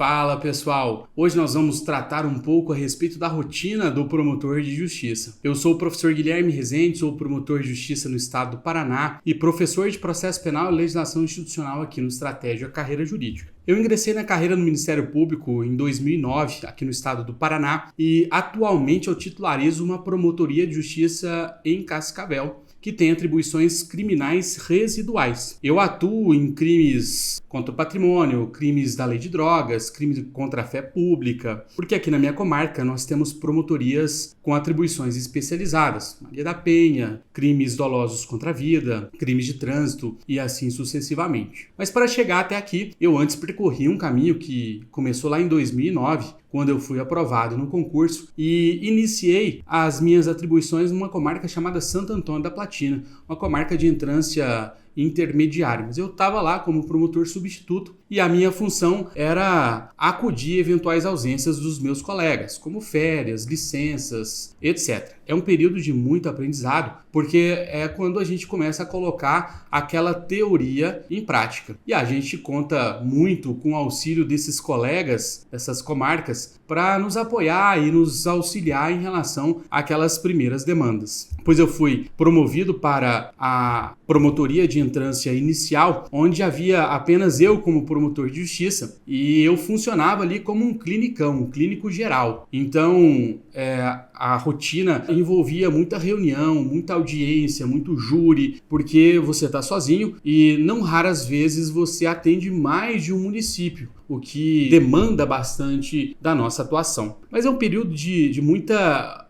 Fala pessoal, hoje nós vamos tratar um pouco a respeito da rotina do promotor de justiça. Eu sou o professor Guilherme Rezende, sou promotor de justiça no estado do Paraná e professor de processo penal e legislação institucional aqui no Estratégia Carreira Jurídica. Eu ingressei na carreira no Ministério Público em 2009, aqui no estado do Paraná, e atualmente eu titularizo uma promotoria de justiça em Cascavel, que tem atribuições criminais residuais. Eu atuo em crimes contra o patrimônio, crimes da lei de drogas, crimes contra a fé pública, porque aqui na minha comarca nós temos promotorias com atribuições especializadas. Maria da Penha, crimes dolosos contra a vida, crimes de trânsito e assim sucessivamente. Mas para chegar até aqui, eu antes percorri um caminho que começou lá em 2009, quando eu fui aprovado no concurso e iniciei as minhas atribuições numa comarca chamada Santo Antônio da Platina, uma comarca de entrância intermediária. Mas eu estava lá como promotor substituto e a minha função era acudir eventuais ausências dos meus colegas, como férias, licenças, etc. É um período de muito aprendizado, porque é quando a gente começa a colocar aquela teoria em prática. E a gente conta muito com o auxílio desses colegas, dessas comarcas, para nos apoiar e nos auxiliar em relação àquelas primeiras demandas. Pois eu fui promovido para a promotoria de entrância inicial, onde havia apenas eu como promotor de justiça e eu funcionava ali como um clinicão, um clínico geral. Então, a rotina envolvia muita reunião, muita audiência, muito júri, porque você está sozinho e não raras vezes você atende mais de um município, o que demanda bastante da nossa atuação. Mas é um período de muita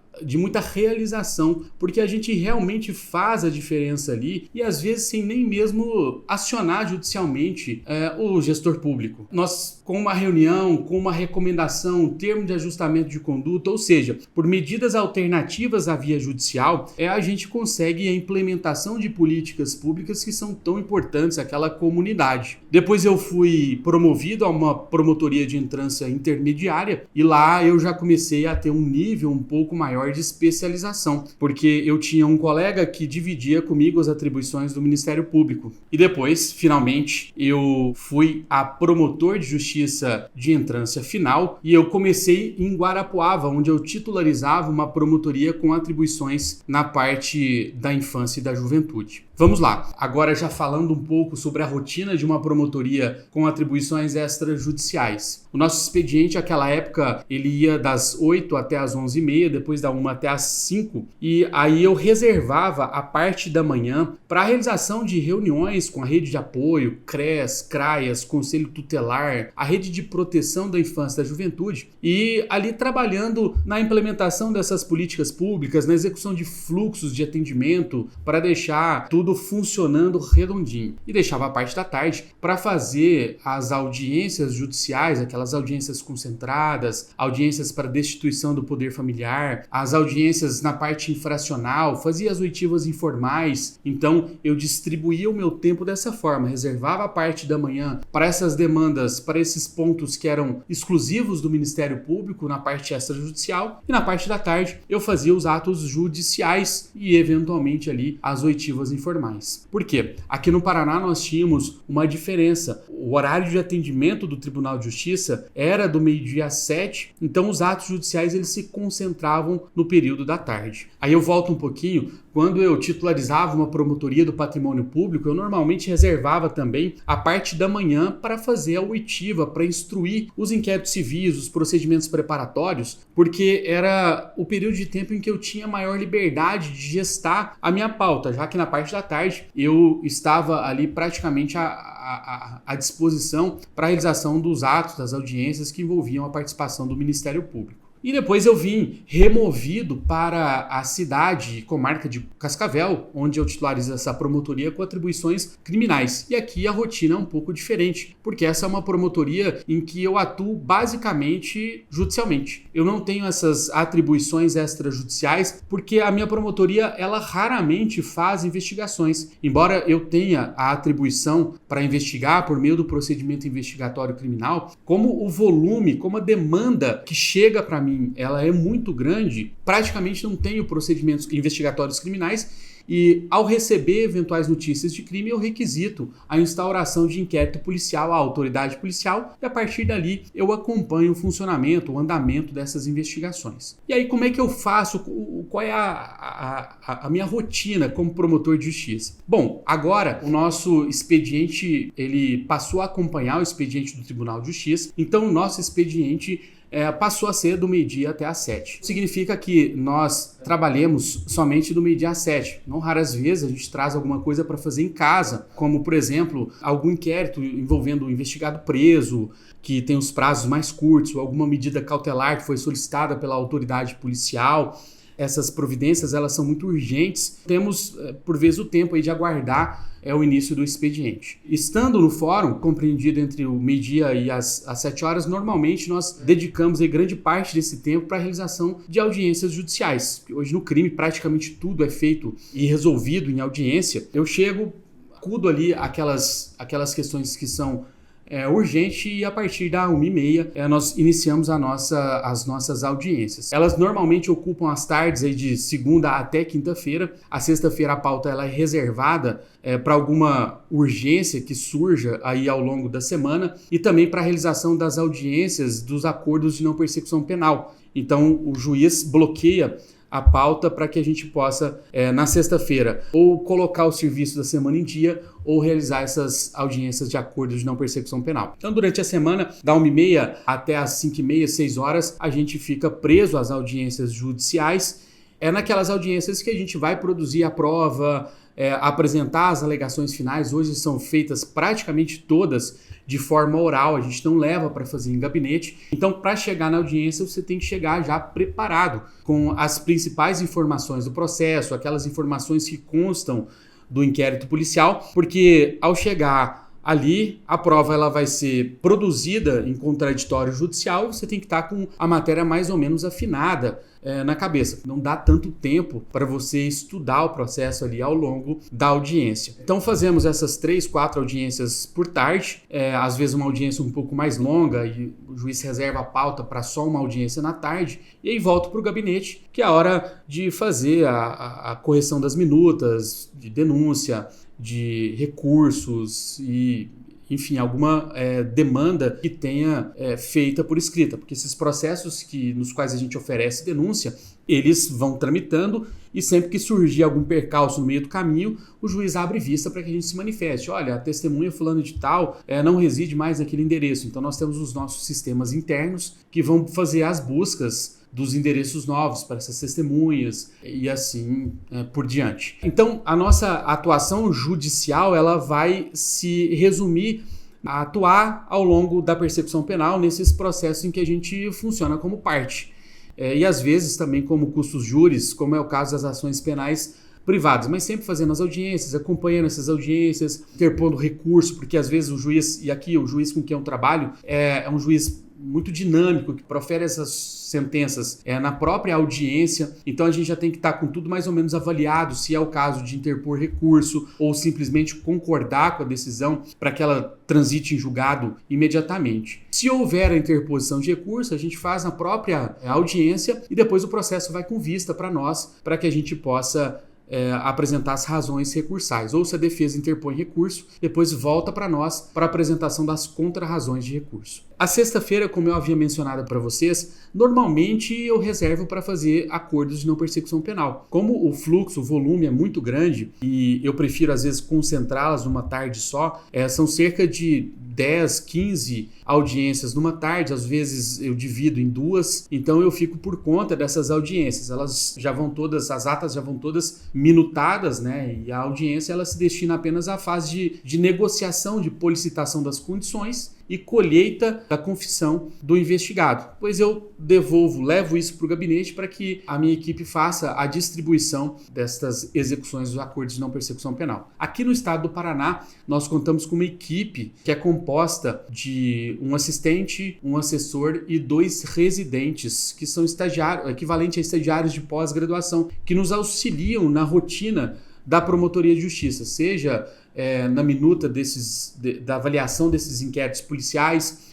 realização, porque a gente realmente faz a diferença ali e às vezes sem nem mesmo acionar judicialmente o gestor público. Nós, com uma reunião, com uma recomendação, um termo de ajustamento de conduta, ou seja, por medidas alternativas à via judicial, a gente consegue a implementação de políticas públicas que são tão importantes àquela comunidade. Depois eu fui promovido a uma promotoria de entrância intermediária e lá eu já comecei a ter um nível um pouco maior de especialização, porque eu tinha um colega que dividia comigo as atribuições do Ministério Público. E depois, finalmente, eu fui a promotor de justiça de entrância final e eu comecei em Guarapuava, onde eu titularizava uma promotoria com atribuições na parte da infância e da juventude. Vamos lá, agora já falando um pouco sobre a rotina de uma promotoria com atribuições extrajudiciais. O nosso expediente, naquela época, ele ia das 8 até as 11h30, depois da 1 até as 5, e aí eu reservava a parte da manhã para a realização de reuniões com a rede de apoio, CRES, CRAIAS, Conselho Tutelar, a rede de proteção da infância e da juventude, e ali trabalhando na implementação dessas políticas públicas, na execução de fluxos de atendimento, para deixar tudo funcionando redondinho. E deixava a parte da tarde para fazer as audiências judiciais, aquelas audiências concentradas, audiências para destituição do poder familiar, as audiências na parte infracional, fazia as oitivas informais. Então eu distribuía o meu tempo dessa forma, reservava a parte da manhã para essas demandas, para esses pontos que eram exclusivos do Ministério Público na parte extrajudicial, e na parte da tarde eu fazia os atos judiciais e eventualmente ali as oitivas informais. Por quê? Aqui no Paraná nós tínhamos uma diferença. O horário de atendimento do Tribunal de Justiça era do meio-dia às 7, então os atos judiciais eles se concentravam no período da tarde. Aí eu volto um pouquinho. Quando eu titularizava uma promotoria do patrimônio público, eu normalmente reservava também a parte da manhã para fazer a oitiva, para instruir os inquéritos civis, os procedimentos preparatórios, porque era o período de tempo em que eu tinha maior liberdade de gestar a minha pauta, já que na parte da tarde eu estava ali praticamente à disposição para a realização dos atos, das audiências que envolviam a participação do Ministério Público. E depois eu vim removido para a cidade, comarca de Cascavel, onde eu titularizo essa promotoria com atribuições criminais. E aqui a rotina é um pouco diferente, porque essa é uma promotoria em que eu atuo basicamente judicialmente. Eu não tenho essas atribuições extrajudiciais, porque a minha promotoria, ela raramente faz investigações. Embora eu tenha a atribuição para investigar por meio do procedimento investigatório criminal, como o volume, como a demanda que chega para mim, ela é muito grande, praticamente não tenho procedimentos investigatórios criminais e ao receber eventuais notícias de crime eu requisito a instauração de inquérito policial à autoridade policial e a partir dali eu acompanho o funcionamento, o andamento dessas investigações. E aí como é que eu faço? Qual é a minha rotina como promotor de justiça? Bom, agora o nosso expediente ele passou a acompanhar o expediente do Tribunal de Justiça, então o nosso expediente passou a ser do meio-dia até às 7. Significa que nós trabalhamos somente do meio-dia às 7. Não raras vezes a gente traz alguma coisa para fazer em casa, como, por exemplo, algum inquérito envolvendo o investigado preso, que tem os prazos mais curtos, ou alguma medida cautelar que foi solicitada pela autoridade policial. Essas providências elas são muito urgentes. Temos, por vezes, o tempo aí de aguardar o início do expediente. Estando no fórum, compreendido entre o meio-dia e as 7 horas, normalmente nós dedicamos aí grande parte desse tempo para a realização de audiências judiciais. Hoje no crime praticamente tudo é feito e resolvido em audiência. Eu chego, acudo ali aquelas questões que são urgente e a partir da 1h30 nós iniciamos as nossas audiências. Elas normalmente ocupam as tardes aí de segunda até quinta-feira. A sexta-feira a pauta ela é reservada para alguma urgência que surja aí ao longo da semana e também para a realização das audiências dos acordos de não persecução penal. Então o juiz bloqueia a pauta para que a gente possa, na sexta-feira, ou colocar o serviço da semana em dia ou realizar essas audiências de acordo de não persecução penal. Então, durante a semana, da 1h30 até as 5h30, 6 horas, a gente fica preso às audiências judiciais. É naquelas audiências que a gente vai produzir a prova, apresentar as alegações finais. Hoje são feitas praticamente todas de forma oral, a gente não leva para fazer em gabinete. Então, para chegar na audiência, você tem que chegar já preparado com as principais informações do processo, aquelas informações que constam do inquérito policial, porque ao chegar ali, a prova ela vai ser produzida em contraditório judicial e você tem que estar com a matéria mais ou menos afinada na cabeça. Não dá tanto tempo para você estudar o processo ali ao longo da audiência. Então fazemos essas 3, 4 audiências por tarde, às vezes uma audiência um pouco mais longa e o juiz reserva a pauta para só uma audiência na tarde e aí volto para o gabinete, que é a hora de fazer a correção das minutas, de denúncia, de recursos e, enfim, alguma demanda que tenha feita por escrita, porque esses processos nos quais a gente oferece denúncia, eles vão tramitando e sempre que surgir algum percalço no meio do caminho, o juiz abre vista para que a gente se manifeste. Olha, a testemunha fulano de tal não reside mais naquele endereço. Então nós temos os nossos sistemas internos que vão fazer as buscas dos endereços novos para essas testemunhas e assim por diante. Então, a nossa atuação judicial ela vai se resumir a atuar ao longo da persecução penal nesses processos em que a gente funciona como parte. E às vezes também como custos júris, como é o caso das ações penais privadas, mas sempre fazendo as audiências, acompanhando essas audiências, interpondo recurso, porque às vezes o juiz, e aqui o juiz com quem eu trabalho, é um juiz muito dinâmico, que profere essas sentenças na própria audiência, então a gente já tem que estar com tudo mais ou menos avaliado, se é o caso de interpor recurso ou simplesmente concordar com a decisão para que ela transite em julgado imediatamente. Se houver a interposição de recurso, a gente faz na própria audiência e depois o processo vai com vista para nós, para que a gente possa apresentar as razões recursais, ou se a defesa interpõe recurso, depois volta para nós para a apresentação das contrarrazões de recurso. A sexta-feira, como eu havia mencionado para vocês, normalmente eu reservo para fazer acordos de não persecução penal. Como o fluxo, o volume é muito grande e eu prefiro às vezes concentrá-las numa tarde só, são cerca de 10, 15 audiências numa tarde, às vezes eu divido em 2, então eu fico por conta dessas audiências. Elas já vão todas, as atas já vão todas minutadas, né? E a audiência ela se destina apenas à fase de negociação, de policitação das condições e colheita da confissão do investigado. Pois eu levo isso para o gabinete para que a minha equipe faça a distribuição destas execuções dos acordos de não persecução penal. Aqui no estado do Paraná, nós contamos com uma equipe que é composta de um assistente, um assessor e 2 residentes, que são equivalentes a estagiários de pós-graduação, que nos auxiliam na rotina da promotoria de justiça, seja na minuta da avaliação desses inquéritos policiais,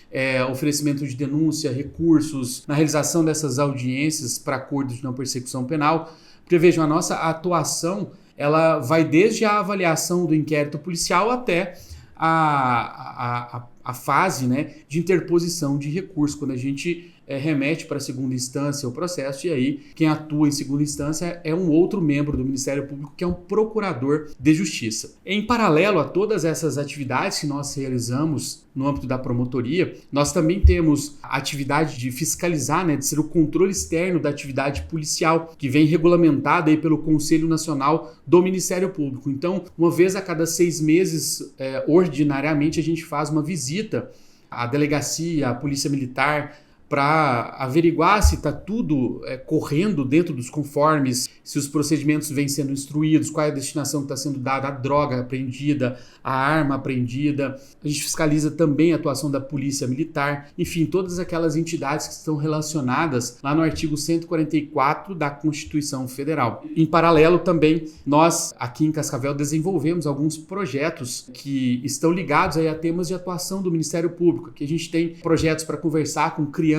oferecimento de denúncia, recursos, na realização dessas audiências para acordos de não persecução penal. Porque vejam, a nossa atuação ela vai desde a avaliação do inquérito policial até a fase, né, de interposição de recurso, quando a gente remete para a segunda instância o processo, e aí quem atua em segunda instância é um outro membro do Ministério Público, que é um procurador de justiça. Em paralelo a todas essas atividades que nós realizamos no âmbito da promotoria, nós também temos a atividade de fiscalizar, né, de ser o controle externo da atividade policial, que vem regulamentada aí pelo Conselho Nacional do Ministério Público. Então, uma vez a cada 6 meses, ordinariamente, a gente faz uma visita à delegacia, à Polícia Militar, para averiguar se está tudo correndo dentro dos conformes, se os procedimentos vêm sendo instruídos, qual é a destinação que está sendo dada, a droga apreendida, a arma apreendida. A gente fiscaliza também a atuação da Polícia Militar, enfim, todas aquelas entidades que estão relacionadas lá no artigo 144 da Constituição Federal. Em paralelo também, nós aqui em Cascavel desenvolvemos alguns projetos que estão ligados aí a temas de atuação do Ministério Público. Aqui a gente tem projetos para conversar com crianças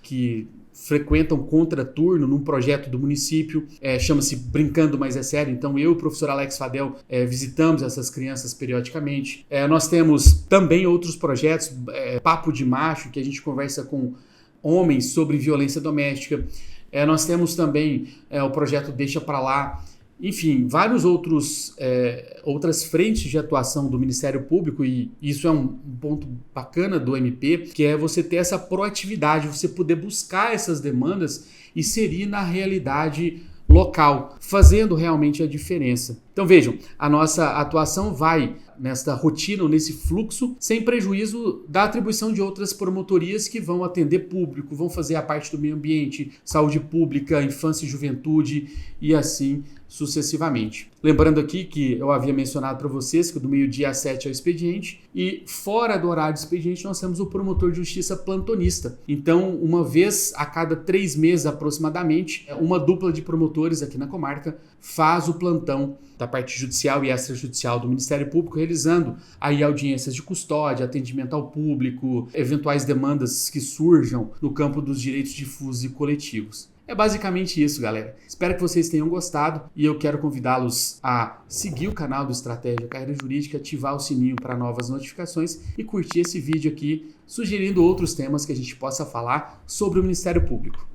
que frequentam contraturno num projeto do município, chama-se Brincando Mas é Sério. Então eu e o professor Alex Fadel visitamos essas crianças periodicamente. Nós temos também outros projetos, Papo de Macho, que a gente conversa com homens sobre violência doméstica. Nós temos também o projeto Deixa Pra Lá. Enfim, vários outras frentes de atuação do Ministério Público, e isso é um ponto bacana do MP, que é você ter essa proatividade, você poder buscar essas demandas e inserir na realidade local, fazendo realmente a diferença. Então vejam, a nossa atuação vai nesta rotina, nesse fluxo, sem prejuízo da atribuição de outras promotorias que vão atender público, vão fazer a parte do meio ambiente, saúde pública, infância e juventude e assim sucessivamente. Lembrando aqui que eu havia mencionado para vocês que do meio-dia às 7 é o expediente, e fora do horário do expediente nós temos o promotor de justiça plantonista. Então, uma vez a cada 3 meses aproximadamente, uma dupla de promotores aqui na comarca faz o plantão da parte judicial e extrajudicial do Ministério Público, realizando aí audiências de custódia, atendimento ao público, eventuais demandas que surjam no campo dos direitos difusos e coletivos. É basicamente isso, galera. Espero que vocês tenham gostado e eu quero convidá-los a seguir o canal do Estratégia Carreira Jurídica, ativar o sininho para novas notificações e curtir esse vídeo aqui, sugerindo outros temas que a gente possa falar sobre o Ministério Público.